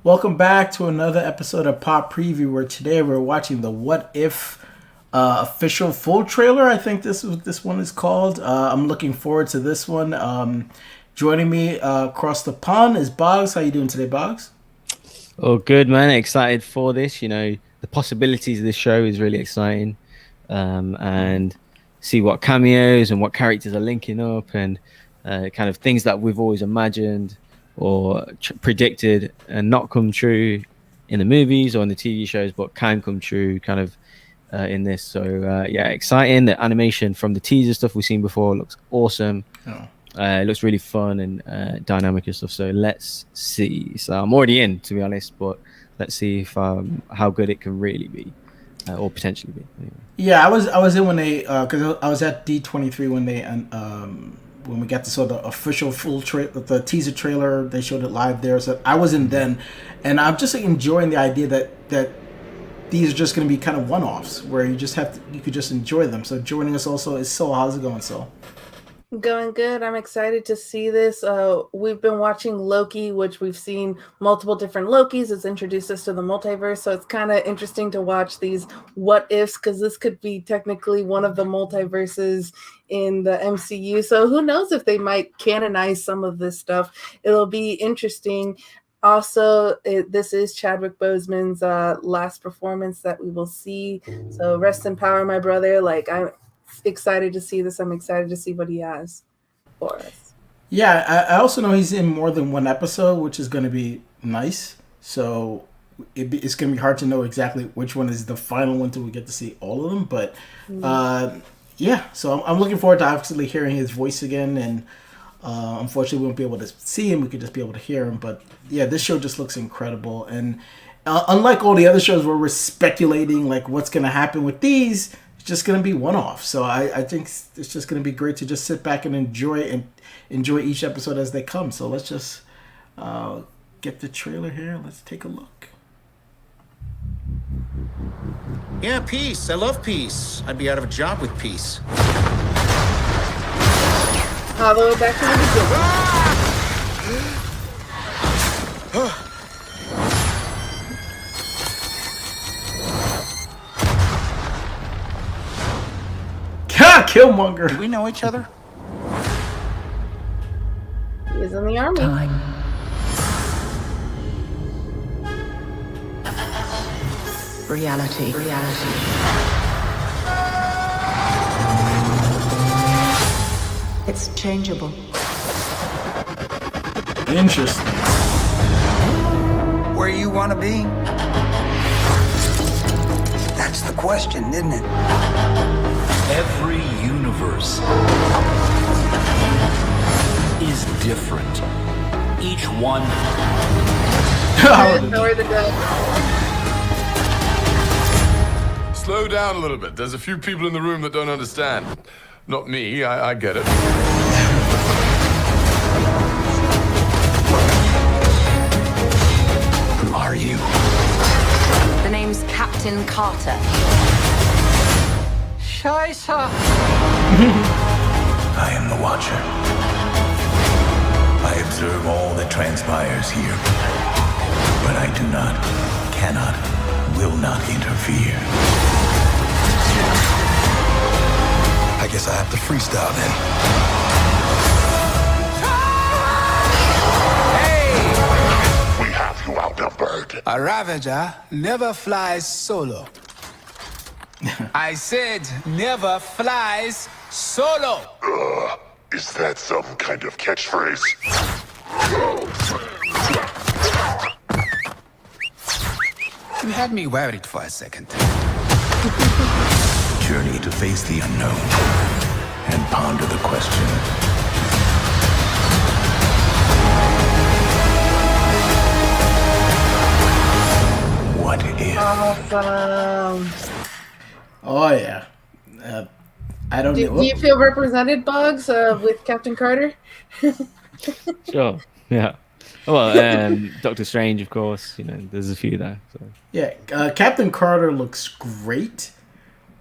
Welcome back to another episode of Pop Preview, where today we're watching the What If official full trailer. I think this is what this one is called. I'm looking forward to this one. Joining me across the pond is Bogz. How you doing today, Bogz? Oh, good, man. Excited for this. The possibilities of this show is really exciting. And see what cameos and what characters are linking up and kind of things that we've always imagined or predicted and not come true in the movies or in the TV shows, but can come true kind of in this. So, yeah, exciting. The animation from the teaser stuff we've seen before looks awesome. Oh. It looks really fun and dynamic and stuff. So let's see. So I'm already in, to be honest, but let's see if how good it can really be or potentially be. Anyway. Yeah, I was in when they because I was at D23 when they when we got to saw the official the teaser trailer. They showed it live there, so I was in then, and I'm just enjoying the idea that these are just going to be kind of one-offs where you could just enjoy them. So joining us also is Sol. How's it going, Sol? Going good. I'm excited to see this. We've been watching Loki, which we've seen multiple different Lokis. It's introduced us to the multiverse, so it's kind of interesting to watch these what ifs, because this could be technically one of the multiverses in the MCU. So who knows if they might canonize some of this stuff. It'll be interesting. Also, this is Chadwick Boseman's last performance that we will see. So rest in power, my brother. I'm excited to see this. I'm excited to see what he has for us. Yeah, I also know he's in more than one episode, which is going to be nice. So it's going to be hard to know exactly which one is the final one until we get to see all of them. But yeah, so I'm looking forward to obviously hearing his voice again. And unfortunately, we won't be able to see him. We could just be able to hear him. But yeah, this show just looks incredible. And unlike all the other shows where we're speculating like what's going to happen with these, just going to be one-off. So I think it's just going to be great to just sit back and enjoy each episode as they come. So let's just get the trailer here. Let's take a look. Yeah, peace. I love peace. I'd be out of a job with peace. All the way back to the beginning. Killmonger. Do we know each other? He is in the army. Time. Reality. It's changeable. Interesting. Where you want to be? That's the question, isn't it? Every universe is different. Each one. Nowhere to go. Slow down a little bit. There's a few people in the room that don't understand. Not me, I get it. Who are you? The name's Captain Carter. Scheiße! I am the Watcher. I observe all that transpires here. But I do not, cannot, will not interfere. I guess I have to freestyle then. We have you outnumbered. A Ravager never flies solo. I said never flies solo. Is that some kind of catchphrase? You had me worried for a second. Journey to face the unknown and ponder the question. What if? Awesome. Oh yeah. I don't know. Do you feel represented, Bogz, with Captain Carter? Sure. Yeah. Well, Doctor Strange, of course. There's a few there. So. Yeah, Captain Carter looks great.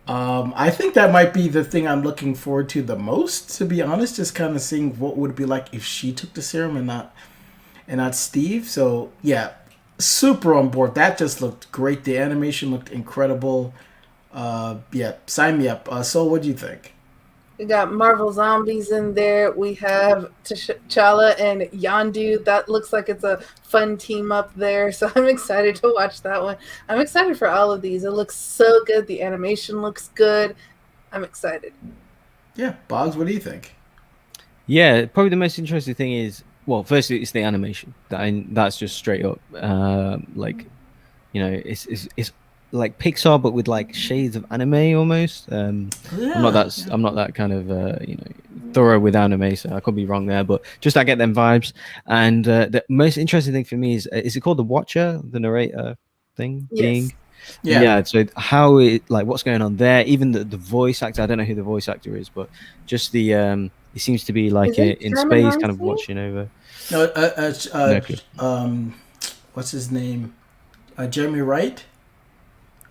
I think that might be the thing I'm looking forward to the most, to be honest. Just kind of seeing what would it be like if she took the serum and not Steve. So yeah, super on board. That just looked great. The animation looked incredible. Yeah, sign me up. So what do you think? We got Marvel Zombies in there. We have T'Challa and Yondu. That looks like it's a fun team up there. So I'm excited to watch that one. I'm excited for all of these. It looks so good. The animation looks good. I'm excited. Yeah, Boggs, what do you think? Yeah, probably the most interesting thing is, well, firstly, it's the animation. That's just straight up, like, it's like Pixar, but with like shades of anime almost. I'm not that kind of thorough with anime, so I could be wrong there. But just I get them vibes. And the most interesting thing for me is it called the Watcher, the narrator thing? Yes. Being? Yeah. Yeah. So how it, like, what's going on there? Even the voice actor, I don't know who the voice actor is, but just the it seems to be like in space, kind of watching over. No, what's his name? Jeremy Wright.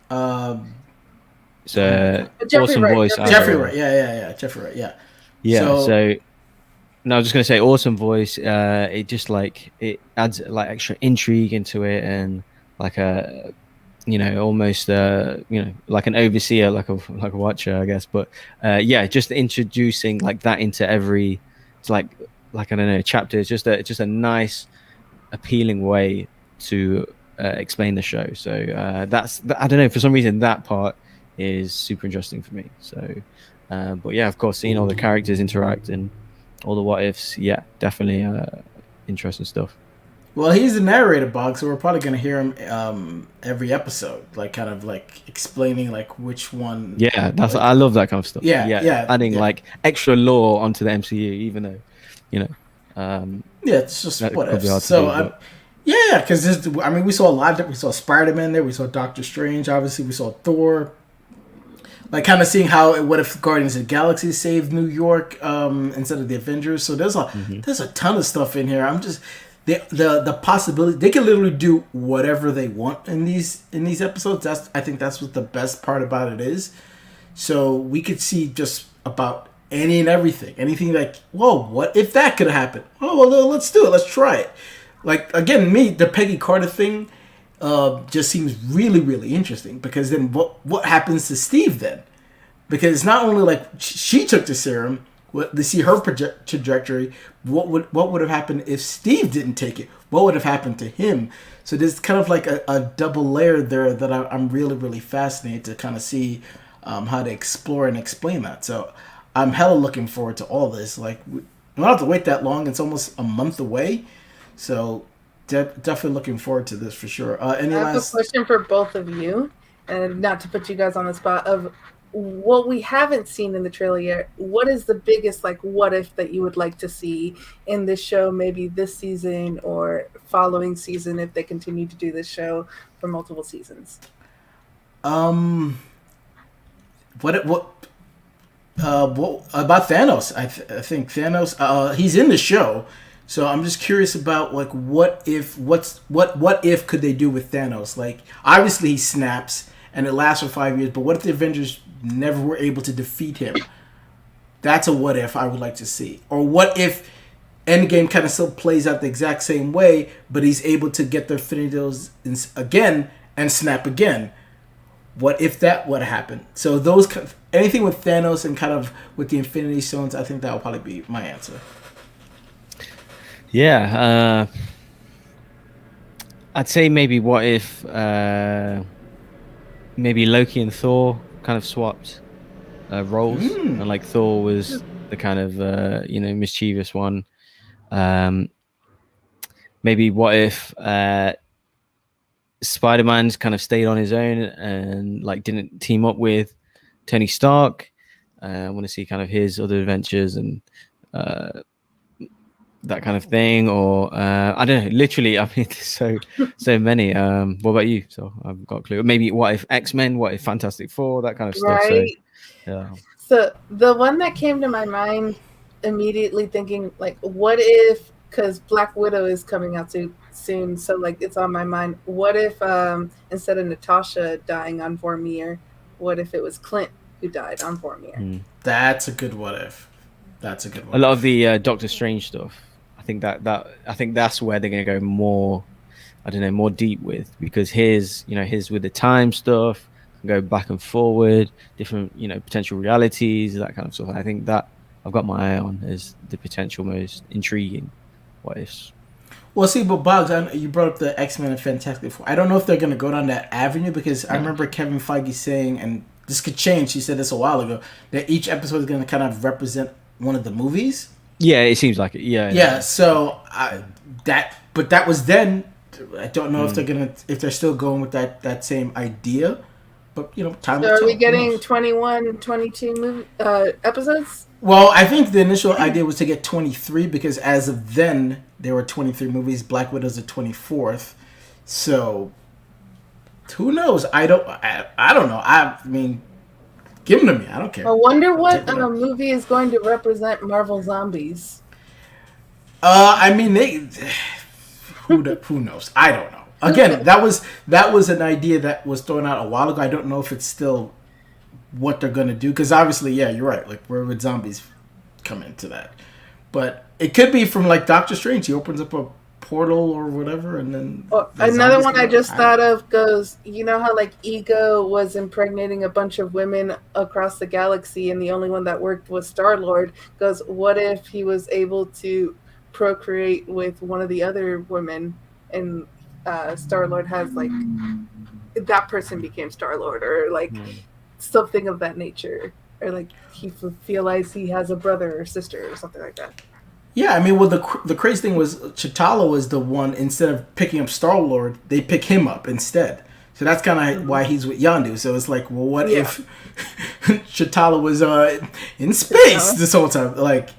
It's awesome Wright, voice. Jeffrey Wright. Yeah. Jeffrey Wright. Yeah. Yeah. So no, I was just gonna say awesome voice. It just like it adds like extra intrigue into it, and like a almost like an overseer, like a watcher, I guess. But yeah, just introducing like that into every, it's like I don't know, chapter. It's just a nice, appealing way to explain the show. So that's I don't know, for some reason that part is super interesting for me. So but yeah, of course, seeing all the characters interact and all the what ifs, yeah, definitely interesting stuff. Well, he's the narrator, Bog, so we're probably going to hear him every episode, like kind of like explaining like which one. Yeah, like, I love that kind of stuff. Yeah. Adding like extra lore onto the MCU, even though, yeah, it's just what if. So yeah, because we saw a lot of, we saw Spider-Man there, we saw Doctor Strange, obviously we saw Thor. Like kind of seeing what if Guardians of the Galaxy saved New York instead of the Avengers. So there's a ton of stuff in here. I'm just. The possibility they can literally do whatever they want in these episodes. I think that's what the best part about it is. So we could see just about any and everything. Anything like, whoa, what if that could happen? Oh well, let's do it. Let's try it. Like again, the Peggy Carter thing just seems really, really interesting, because then what happens to Steve then? Because it's not only like she took the serum. To see her trajectory, what would have happened if Steve didn't take it? What would have happened to him? So there's kind of like a double layer there that I'm really, really fascinated to kind of see how to explore and explain that. So I'm hella looking forward to all this. Like, we don't have to wait that long. It's almost a month away. So definitely looking forward to this for sure. I have a question for both of you, and not to put you guys on the spot, of what we haven't seen in the trailer yet. What is the biggest like what if that you would like to see in this show, maybe this season or following season if they continue to do this show for multiple seasons? What about Thanos? I think Thanos, he's in the show, so I'm just curious about like what if could they do with Thanos? Like obviously he snaps and it lasts for 5 years, but what if the Avengers never were able to defeat him? That's a what if I would like to see. Or what if Endgame kind of still plays out the exact same way, but he's able to get the Infinity Stones again and snap again? What if that would happen? So anything with Thanos and kind of with the Infinity Stones, I think that would probably be my answer. Yeah, I'd say maybe what if maybe Loki and Thor kind of swapped roles, and like Thor was the kind of mischievous one. Maybe what if Spider-Man's kind of stayed on his own and like didn't team up with Tony Stark. I want to see kind of his other adventures and that kind of thing, or I don't know. Literally, I mean, there's so many. What about you? So I've got a clue. Maybe what if X-Men? What if Fantastic Four? That kind of stuff. Right. So, yeah. So the one that came to my mind immediately, thinking like, what if? Because Black Widow is coming out soon, so like it's on my mind. What if instead of Natasha dying on Vormir, what if it was Clint who died on Vormir? That's a good what if. That's a good one. A lot of the Doctor Strange stuff. I think that's where they're going to go more I don't know, more deep with, because his with the time stuff, go back and forward, different, potential realities, that kind of stuff. I think that I've got my eye on as the potential most intriguing what ifs. Well, see, but Boggs, you brought up the X-Men and Fantastic Four. I don't know if they're going to go down that avenue, because I remember Kevin Feige saying, and this could change, he said this a while ago, that each episode is going to kind of represent one of the movies. Yeah, it seems like it. Yeah. So that was then. I don't know if they're still going with that same idea, but time will tell. So are we getting 21, 22 episodes? Well, I think the initial idea was to get 23, because as of then there were 23 movies. Black Widow's the 24th, so who knows? I don't know. I mean, give them to me. I don't care. I wonder what movie is going to represent Marvel Zombies. I mean, who knows? I don't know. Again, that was an idea that was thrown out a while ago. I don't know if it's still what they're gonna do, because obviously, yeah, you're right. Like, where would zombies come into that? But it could be from like Doctor Strange. He opens up a portal or whatever, and then another one I just thought of goes. You know how like Ego was impregnating a bunch of women across the galaxy, and the only one that worked was Star-Lord. Goes, what if he was able to procreate with one of the other women, and Star-Lord has like that person became Star-Lord, or like something of that nature, or like he realized he has a brother or sister or something like that. Yeah, I mean, well, the crazy thing was Chitala was the one, instead of picking up Star-Lord, they pick him up instead. So that's kind of why he's with Yondu. So it's like, well, what if Chitala was in space this whole time? Like,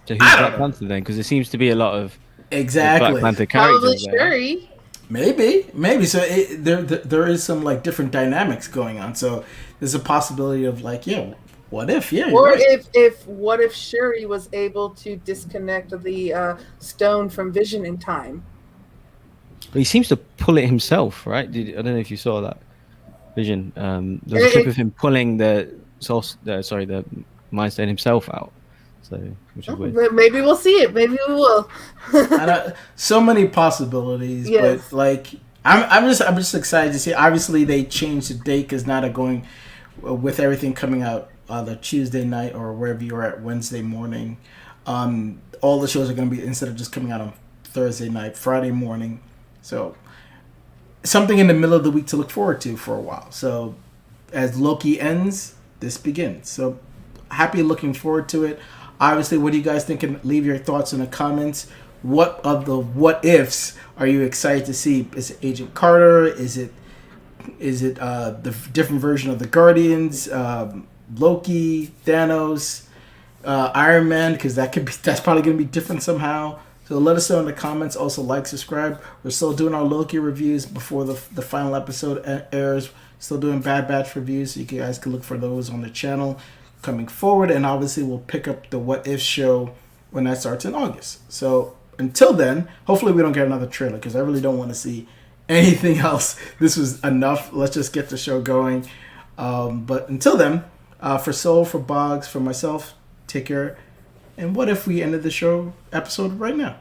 so who's Black Panther then? Because there seems to be a lot of Black Panther characters. Probably Shuri. Maybe. So there is some like different dynamics going on. So there's a possibility of like, what if? Yeah. Or what if Shuri was able to disconnect the stone from Vision in time? He seems to pull it himself, right? I don't know if you saw that Vision. There's a clip of him pulling the Mind Stone himself out. So, which is weird. Maybe we'll see it. Maybe we will. So many possibilities, but like I'm just excited to see. Obviously, they changed the date because now they're going with everything coming out the Tuesday night or wherever you're at Wednesday morning. All the shows are going to be, instead of just coming out on Thursday night, Friday morning. So something in the middle of the week to look forward to for a while. So as Loki ends, this begins. So happy, looking forward to it. Obviously, what do you guys think? Leave your thoughts in the comments. What of the what ifs are you excited to see? Is it Agent Carter? Is it the different version of the Guardians? Loki, Thanos, Iron Man? Because that's probably going to be different somehow. So let us know in the comments. Also, like, subscribe. We're still doing our Loki reviews before the final episode airs. Still doing Bad Batch reviews, so you guys can look for those on the channel coming forward. And obviously, we'll pick up the What If show when that starts in August. So until then, hopefully we don't get another trailer, because I really don't want to see anything else. This was enough. Let's just get the show going. But until then, for Soul, for Boggs, for myself, take care. And what if we ended the show episode right now?